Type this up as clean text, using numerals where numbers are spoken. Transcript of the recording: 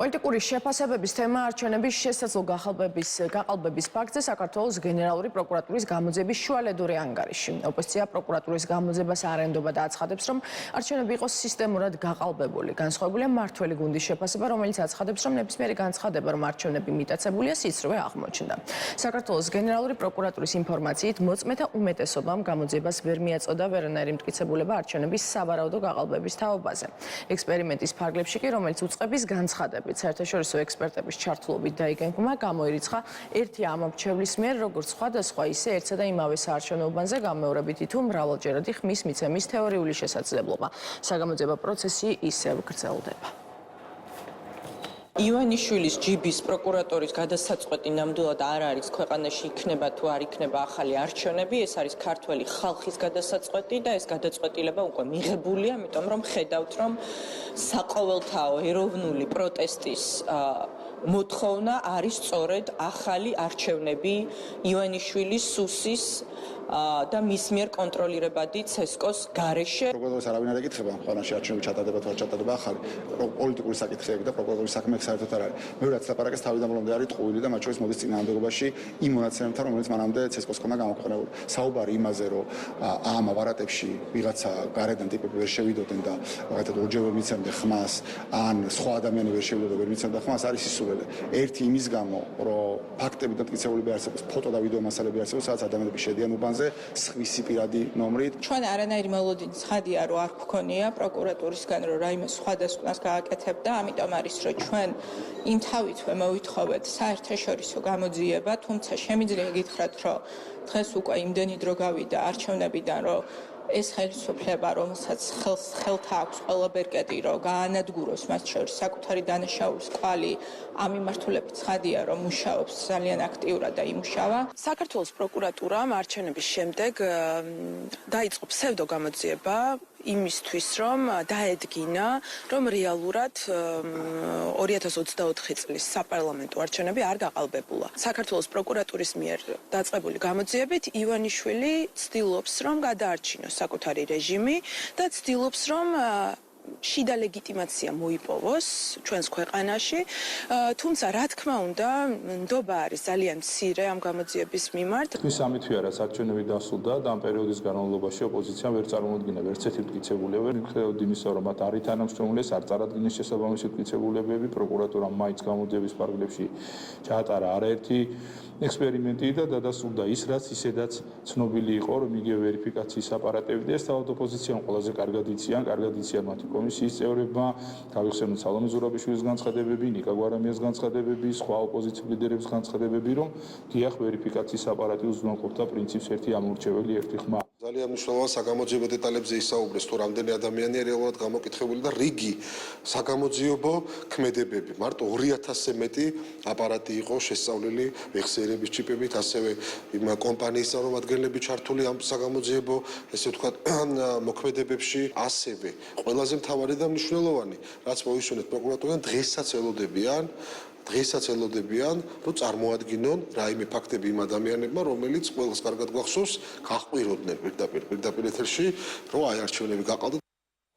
პოლიტიკური შეფასებების თემა არჩევნების შესაძლო გაყალბების ფაქტზე საქართველოს გენერალური პროკურატურის გამოძიების შუალედური ანგარიში. ოპოზიცია პროკურატურის გამოძიებას არ ენდობა და აცხადებს, რომ არჩევნები იყოს სისტემურად გაყალბებული. განსხვავებულია მმართველი გუნდის შეფასება, რომელიც აცხადებს, რომ ნებისმიერი განცხადება, რომ არჩევნები მიტაცებულია, სიცრუე აღმოჩნდა. საქართველოს გენერალური პროკურატურის ინფორმაციით, მოწმეთა უმეტესობამ გამოძიებას ვერ მიაწოდა ვერანაირი მტკიცებულება არჩევნების სავარაუდო გაყალბების თაობაზე. ექსპერიმენტის ფარგლებში კი, რომელიც უწყების განცხადებით საერთაშორისო ექსპერტების ჩართულობით დაიგეგმა, გამოირიცხა ერთი ამორჩევლის მიერ, როგორც სხვადასხვა, ისე ერთსა და იმავე საარჩევნო უბანზე გამეორებითი თუ მრავალჯერადი ხმის მიცემის თეორიული შესაძლებლობა. საგამოძიებო პროცესი ისევ გრძელდება. ივანიშვილის ჯიბის პროკურატურის გადასაწყვეტი ნამდვილად არ არის ქვეყანაში იქნება თუ არ იქნება ახალი არჩევნები, ეს არის ქართველი ხალხის გადასაწყვეტი და ეს გადაწყვეტილება უკვე მიღებულია, ამიტომ რომ ხედავთ, რომ საყოველთაო ეროვნული პროტესტის მოთხოვნა არის სწორედ ახალი არჩევნები ივანიშვილის სუსის და მის მიერ კონტროლირებადი ცესკოს გარეშე. პროკურატურის არავინ არ ეკითხება ქვეყანაში არჩევნები ჩატარდება თუ არ ჩატარდება ახალი პოლიტიკური საკითხები და პროკურატურის საქმე საერთოდ არ არის. მე რაც ლაპარაკეს თავიდან ბოლომდე არის ტყუილი და მათ შორის მოდის წინააღმდეგობაში იმ მონაცემებთან, რომელიც მანამდე ცესკოს ქონდა გამოქვეყნებული. საუბარი იმაზე, რომ ამ აპარატებში ვიღაცა გარედან ტიპები ვერ შევიდოდნენ და რაღაცა ორჯერ მიცემდნენ ხმას, ან სხვა ადამიანი ვერ შევიდოდა ვერ მიცემდა ხმას, არის ისურველი. ერთი იმის გამო, რომ ფაქტები და მტკიცებულები არსებობს, ფოტო და ვიდეო მასალები არსებობს, სადაც ადამიანები შედიან უბანზე სხვისი პირადი ნომრით. ჩვენ არანაირი მოლოდინი ცხადია, რომ არ გვქონია პროკურატურისგან, რომ რაიმე სხვადასხვას გააკეთებდა, ამიტომ არის, რომ ჩვენ იმ თავითვე მოვითხოვეთ საერთაშორისო გამოძიება, თუმცა შემიძლია გითხრათ, რომ დღეს უკვე იმდენი დრო გავიდა არჩევნებიდან, რომ ეს ხელისუფლება, რომელსაც ხელთა აქვს ყველა ბერკეტი, რომ გაანადგუროს მათ შორის საკუთარი დანაშაულის კვალი, ამ მიმართულებით ცხადია, რომ მუშაობს ძალიან აქტიურად და იმუშავა. საქართველოს პროკურატურამ არჩევნების შემდეგ დაიწყო ფსევდო გამოძიება იმისთვის, რომ დაედგინა, რომ რეალურად 2024 წლის საპარლამენტო არჩევნები არ გაყალბებულა. საქართველოს პროკურატურის მიერ დაწყებული გამოძიებით ივანიშვილი ცდილობს, რომ გადაარჩინოს საკუთარი რეჟიმი და ცდილობს, რომ შიდა ლეგიტიმაცია მოიპოვოს ჩვენს ქვეყანაში, თუმცა რა თქმა უნდა, ნდობა არის ძალიან მცირე ამ გამოძიების მიმართ. ის ამით ვიარა არჩევნები დასრულდა და ამ პერიოდის განმავლობაში ოპოზიციამ ვერ წარმოუდგინა ვერც ერთი მტკიცებულება, მიუხედავად იმისა, რომ მათ არ ითანამშრომლეს, არ წარადგინეს შესაბამისი მტკიცებულებები, პროკურატურამ მაინც გამოძიების ფარგლებში ჩაატარა არაერთი ექსპერიმენტი და დადასტურდა ის, რაც ისედაც ცნობილი იყო, რომ იგივე ვერიფიკაციის აპარატები და ეს თავად ოპოზიციამ ყველაზე კარგად იციან მათი კომისიის წევრებმა, გავიხსენოთ სალომე ზურაბიშვილის განცხადებები, ნიკა გვარამიას განცხადებები, სხვა ოპოზიციურ ლიდერების განცხადებები, რომ დიახ ვერიფიკაციის აპარატი უზრუნველყოფდა პრინციპს ერთი ამორჩეველი, ერთი ხმა. ძალიან მნიშვნელოვან საგამოძიებო დეტალებზე ისაუბრეს, თუ რამდენი ადამიანია რეალურად გამოკითხებული და რიგი საგამოძიებო ქმედებები. მარტო 2000-ზე მეტი აპარატი იყო შესწავლილი ვეხსიერების ჩიპებით, ასევე იმ კომპანიის წარმომადგენლები ჩართული ამ საგამოძიებო, ესე ვთქვათ, მოქმედებებში, ასევე ყველაზე მთავარი და მნიშვნელოვანი, რაც მოისურვეთ პროკურატურამ, დღესაც ელოდებიან, რომ წარმოადგინონ რაიმე ფაქტები იმ ადამიანებმა, რომელიც ყველას კარგად გახსოვს, გაჰყვიროდნენ პირდაპირ ეთერში, რომ აი არჩევნები გაყალდა